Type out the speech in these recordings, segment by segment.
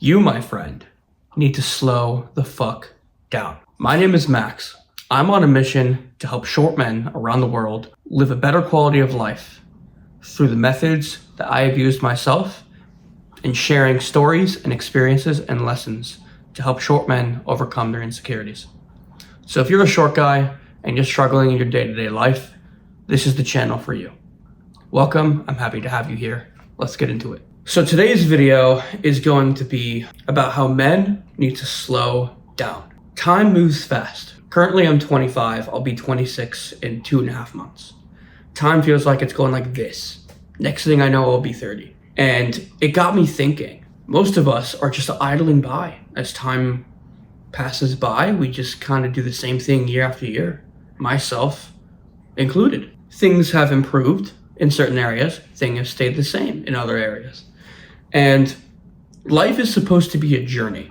You, my friend, need to slow the fuck down. My name is Max. I'm on a mission to help short men around the world live a better quality of life through the methods that I have used myself and sharing stories and experiences and lessons to help short men overcome their insecurities. So if you're a short guy and you're struggling in your day-to-day life, this is the channel for you. Welcome, I'm happy to have you here. Let's get into it. So today's video is going to be about how men need to slow down. Time moves fast. Currently I'm 25, I'll be 26 in 2.5 months. Time feels like it's going like this. Next thing I know, I'll be 30. And it got me thinking, most of us are just idling by. As time passes by, we just kind of do the same thing year after year, myself included. Things have improved in certain areas, things have stayed the same in other areas. And life is supposed to be a journey.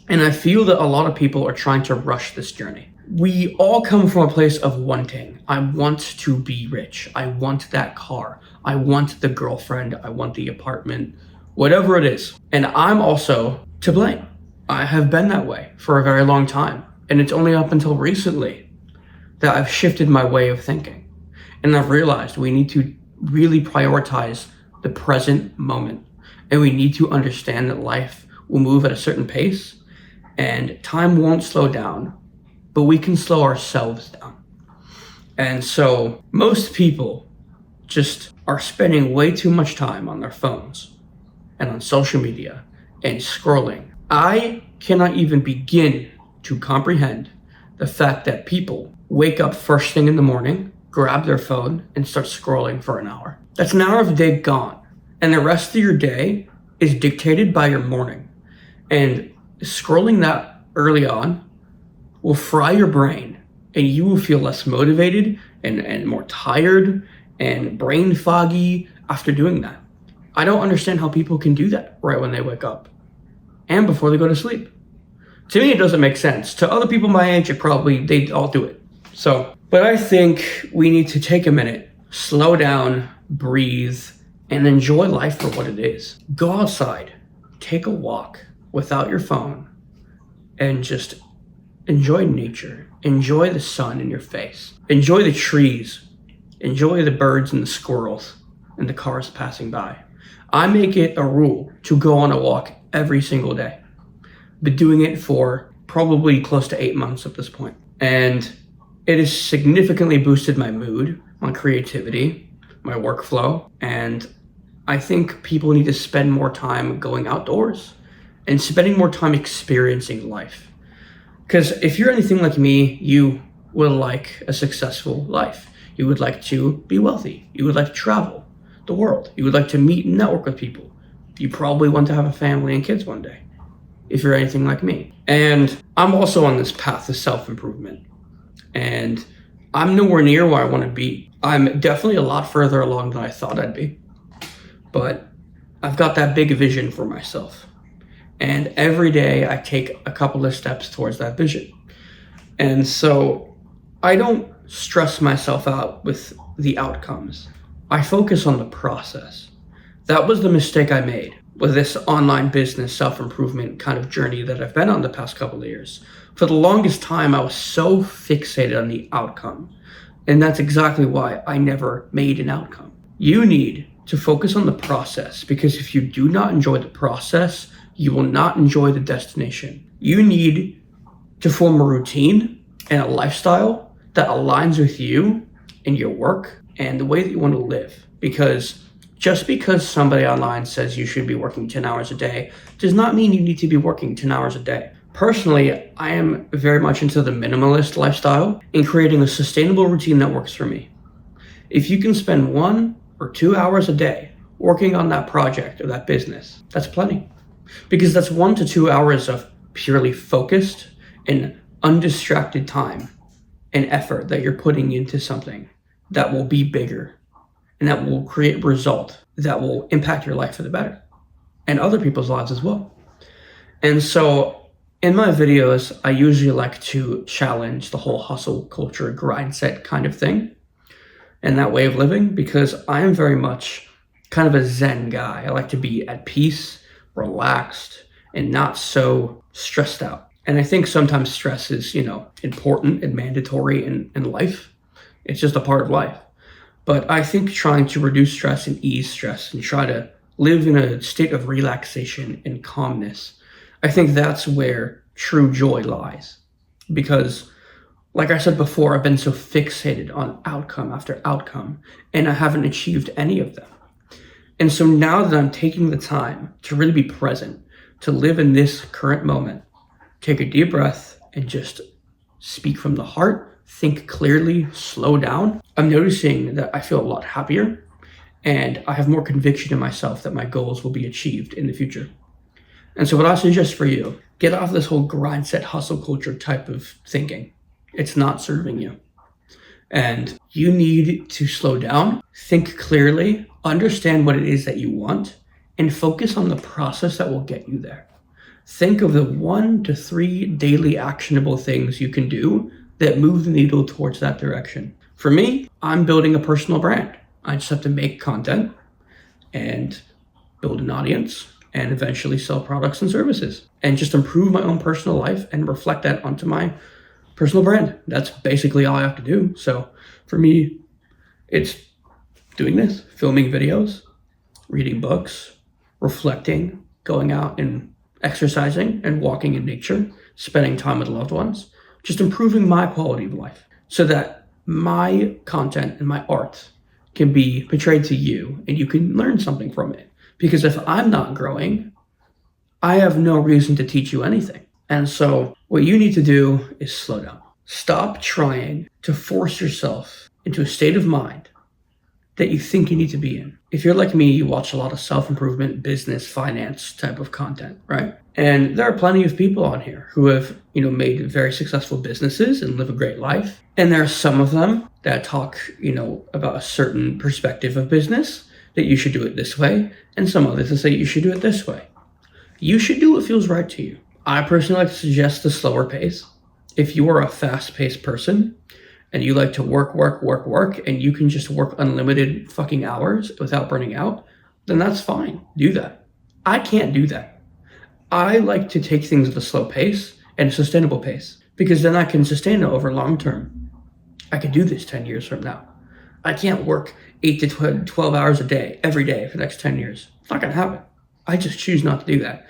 And I feel that a lot of people are trying to rush this journey. We all come from a place of wanting. I want to be rich. I want that car. I want the girlfriend. I want the apartment, whatever it is. And I'm also to blame. I have been that way for a very long time. And it's only up until recently that I've shifted my way of thinking. And I've realized we need to really prioritize the present moment. And we need to understand that life will move at a certain pace and time won't slow down, but we can slow ourselves down. And so most people just are spending way too much time on their phones and on social media and scrolling. I cannot even begin to comprehend the fact that people wake up first thing in the morning, grab their phone, and start scrolling for an hour. That's an hour of the day gone. And the rest of your day is dictated by your morning. And scrolling that early on will fry your brain, and you will feel less motivated and more tired and brain foggy after doing that. I don't understand how people can do that right when they wake up and before they go to sleep. To me, it doesn't make sense. To other people my age, they all do it. But I think we need to take a minute, slow down, breathe, and enjoy life for what it is. Go outside, take a walk without your phone, and just enjoy nature. Enjoy the sun in your face. Enjoy the trees. Enjoy the birds and the squirrels and the cars passing by. I make it a rule to go on a walk every single day. Been doing it for probably close to 8 months at this point. And it has significantly boosted my mood, my creativity, my workflow, and I think people need to spend more time going outdoors and spending more time experiencing life. Because if you're anything like me, you will like a successful life. You would like to be wealthy. You would like to travel the world. You would like to meet and network with people. You probably want to have a family and kids one day, if you're anything like me. And I'm also on this path of self-improvement. And I'm nowhere near where I want to be. I'm definitely a lot further along than I thought I'd be. But I've got that big vision for myself. And every day I take a couple of steps towards that vision. And so I don't stress myself out with the outcomes. I focus on the process. That was the mistake I made with this online business self-improvement kind of journey that I've been on the past couple of years. For the longest time, I was so fixated on the outcome. And that's exactly why I never made an outcome. You need to focus on the process, because if you do not enjoy the process, you will not enjoy the destination. You need to form a routine and a lifestyle that aligns with you and your work and the way that you want to live. Because just because somebody online says you should be working 10 hours a day does not mean you need to be working 10 hours a day. Personally, I am very much into the minimalist lifestyle and creating a sustainable routine that works for me. If you can spend 1 or 2 hours a day working on that project or that business, that's plenty. Because that's 1 to 2 hours of purely focused and undistracted time and effort that you're putting into something that will be bigger and that will create a result that will impact your life for the better and other people's lives as well. And so in my videos, I usually like to challenge the whole hustle culture, grind set kind of thing and that way of living, because I am very much kind of a Zen guy. I like to be at peace, relaxed, and not so stressed out. And I think sometimes stress is, important and mandatory in life. It's just a part of life. But I think trying to reduce stress and ease stress and try to live in a state of relaxation and calmness, I think that's where true joy lies. Because, like I said before, I've been so fixated on outcome after outcome, and I haven't achieved any of them. And so now that I'm taking the time to really be present, to live in this current moment, take a deep breath and just speak from the heart, think clearly, slow down, I'm noticing that I feel a lot happier and I have more conviction in myself that my goals will be achieved in the future. And so what I suggest for you, get off this whole grind set hustle culture type of thinking. It's not serving you. And you need to slow down, think clearly, understand what it is that you want, and focus on the process that will get you there. Think of the 1 to 3 daily actionable things you can do that move the needle towards that direction. For me, I'm building a personal brand. I just have to make content and build an audience and eventually sell products and services and just improve my own personal life and reflect that onto my personal brand. That's basically all I have to do. So for me, it's doing this, filming videos, reading books, reflecting, going out and exercising and walking in nature, spending time with loved ones, just improving my quality of life so that my content and my art can be portrayed to you and you can learn something from it. Because if I'm not growing, I have no reason to teach you anything. And so what you need to do is slow down. Stop trying to force yourself into a state of mind that you think you need to be in. If you're like me, you watch a lot of self-improvement, business, finance type of content, right? And there are plenty of people on here who have, made very successful businesses and live a great life. And there are some of them that talk, about a certain perspective of business, that you should do it this way, and some others that say you should do it this way. You should do what feels right to you. I personally like to suggest the slower pace. If you are a fast-paced person and you like to work, and you can just work unlimited fucking hours without burning out, then that's fine. Do that. I can't do that. I like to take things at a slow pace and a sustainable pace because then I can sustain it over long term. I can do this 10 years from now. I can't work 8 to 12 hours a day, every day for the next 10 years. It's not going to happen. I just choose not to do that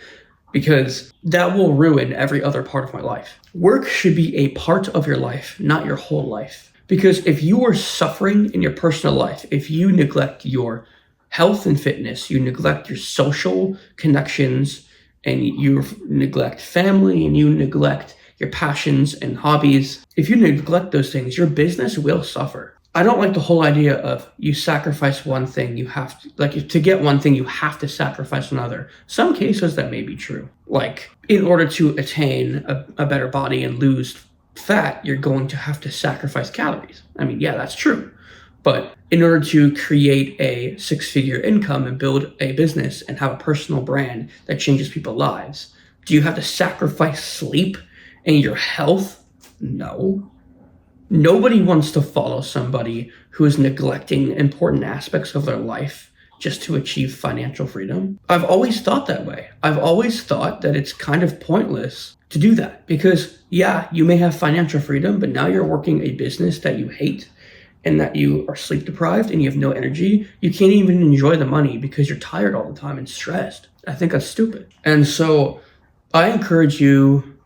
because that will ruin every other part of my life. Work should be a part of your life, not your whole life. Because if you are suffering in your personal life, if you neglect your health and fitness, you neglect your social connections, and you neglect family, and you neglect your passions and hobbies, if you neglect those things, your business will suffer. I don't like the whole idea of you sacrifice one thing, to get one thing, you have to sacrifice another. Some cases that may be true. Like, in order to attain a better body and lose fat, you're going to have to sacrifice calories. I mean, yeah, that's true. But in order to create a 6-figure income and build a business and have a personal brand that changes people's lives, do you have to sacrifice sleep and your health? No. Nobody wants to follow somebody who is neglecting important aspects of their life just to achieve financial freedom. I've always thought that way. I've always thought that it's kind of pointless to do that because, yeah, you may have financial freedom, but now you're working a business that you hate and that you are sleep deprived and you have no energy. You can't even enjoy the money because you're tired all the time and stressed. I think that's stupid. And so I encourage you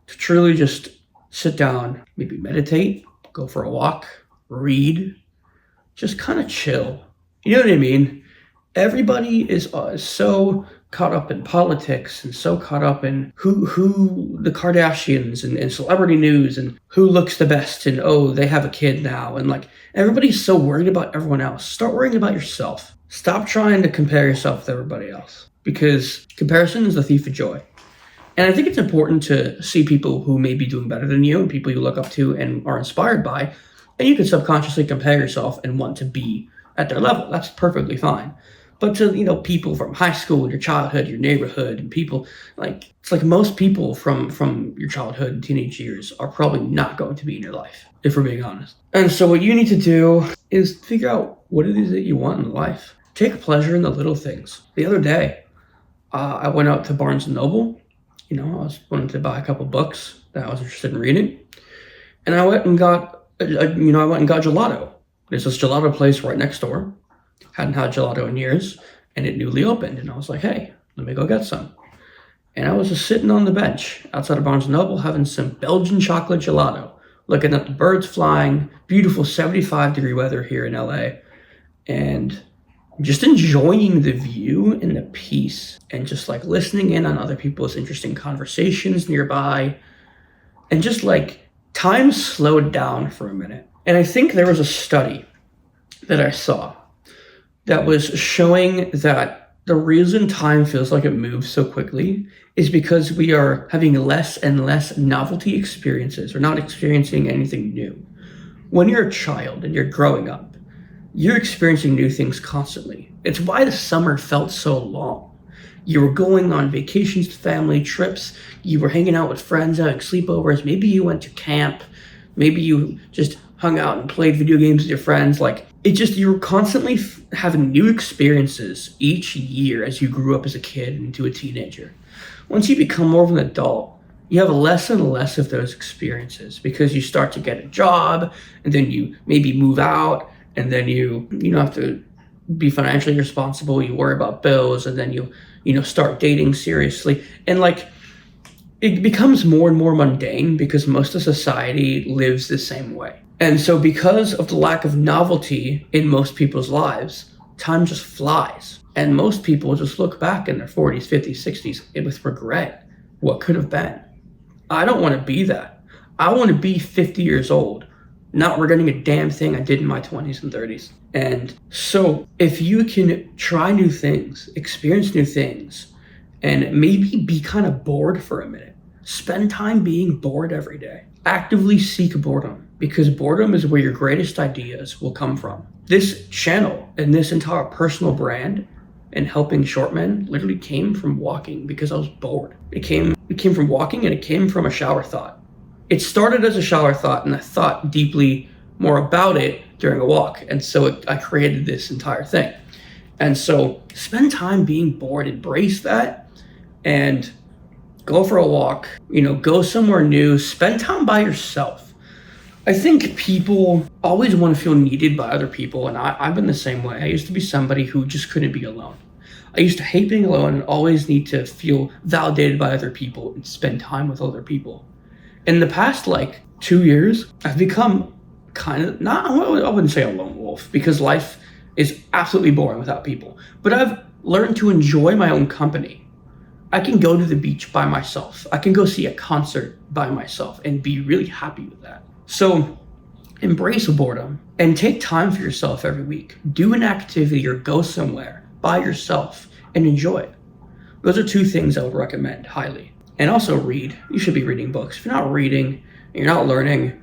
to truly just sit down, maybe meditate, go for a walk, read, just kind of chill. You know what I mean? Everybody is so caught up in politics and so caught up in who the Kardashians and celebrity news and who looks the best and, oh, they have a kid now. And everybody's so worried about everyone else. Start worrying about yourself. Stop trying to compare yourself to everybody else because comparison is the thief of joy. And I think it's important to see people who may be doing better than you and people you look up to and are inspired by, and you can subconsciously compare yourself and want to be at their level. That's perfectly fine. But to, people from high school, your childhood, your neighborhood, and people, it's like most people from your childhood and teenage years are probably not going to be in your life, if we're being honest. And so what you need to do is figure out what it is that you want in life. Take pleasure in the little things. The other day, I went out to Barnes& and Noble. I was wanting to buy a couple books that I was interested in reading. And I went and got, gelato. There's this gelato place right next door. Hadn't had gelato in years, and it newly opened. And I was like, hey, let me go get some. And I was just sitting on the bench outside of Barnes & Noble having some Belgian chocolate gelato, looking at the birds flying, beautiful 75-degree weather here in LA, and just enjoying the view and the peace, and just like listening in on other people's interesting conversations nearby, and just like time slowed down for a minute. And I think there was a study that I saw that was showing that the reason time feels like it moves so quickly is because we are having less and less novelty experiences. We're not experiencing anything new. When you're a child and you're growing up, you're experiencing new things constantly. It's why the summer felt so long. You were going on vacations, family trips, you were hanging out with friends, having sleepovers, maybe you went to camp, maybe you just hung out and played video games with your friends. Like, you were constantly having new experiences each year as you grew up as a kid and into a teenager. Once you become more of an adult, you have less and less of those experiences because you start to get a job, and then you maybe move out, and then you have to be financially responsible, you worry about bills, and then you start dating seriously. And like, it becomes more and more mundane because most of society lives the same way. And so because of the lack of novelty in most people's lives, time just flies. And most people just look back in their 40s, 50s, 60s with regret. What could have been? I don't want to be that. I want to be 50 years old, not regretting a damn thing I did in my 20s and 30s. And so if you can try new things, experience new things, and maybe be kind of bored for a minute, spend time being bored every day. Actively seek boredom, because boredom is where your greatest ideas will come from. This channel and this entire personal brand and helping short men literally came from walking because I was bored. It came from walking, and it came from a shower thought. It started as a shower thought, and I thought deeply more about it during a walk. And so I created this entire thing. And so spend time being bored, embrace that, and go for a walk, go somewhere new, spend time by yourself. I think people always want to feel needed by other people, and I've been the same way. I used to be somebody who just couldn't be alone. I used to hate being alone and always need to feel validated by other people and spend time with other people. In the past, 2 years, I've become kind of, I wouldn't say a lone wolf, because life is absolutely boring without people, but I've learned to enjoy my own company. I can go to the beach by myself. I can go see a concert by myself and be really happy with that. So embrace boredom and take time for yourself every week. Do an activity or go somewhere by yourself and enjoy it. Those are two things I would recommend highly. And also read. You should be reading books. If you're not reading and you're not learning,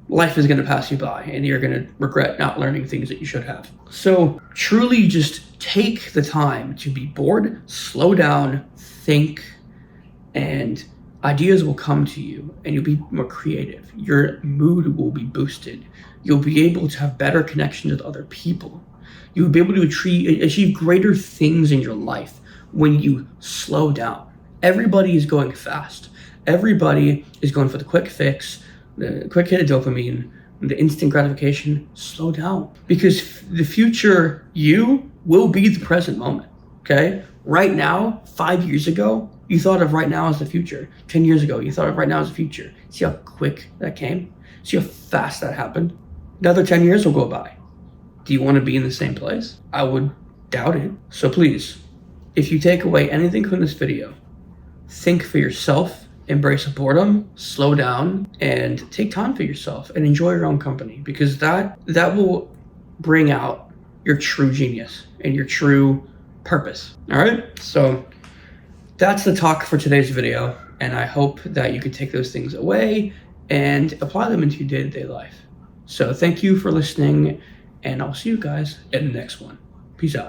life is going to pass you by and you're going to regret not learning things that you should have. So truly just take the time to be bored, slow down, think, and ideas will come to you, and you'll be more creative. Your mood will be boosted. You'll be able to have better connections with other people. You'll be able to achieve greater things in your life when you slow down. Everybody is going fast. Everybody is going for the quick fix, the quick hit of dopamine, the instant gratification. Slow down, because the future you will be the present moment. Okay? Right now, 5 years ago, you thought of right now as the future. 10 years ago, you thought of right now as the future. See how quick that came? See how fast that happened? Another 10 years will go by. Do you want to be in the same place? I would doubt it. So please, if you take away anything from this video, think for yourself, embrace boredom, slow down, and take time for yourself and enjoy your own company, because that will bring out your true genius and your true purpose. All right? So that's the talk for today's video, and I hope that you can take those things away and apply them into your day-to-day life. So thank you for listening, and I'll see you guys in the next one. Peace out.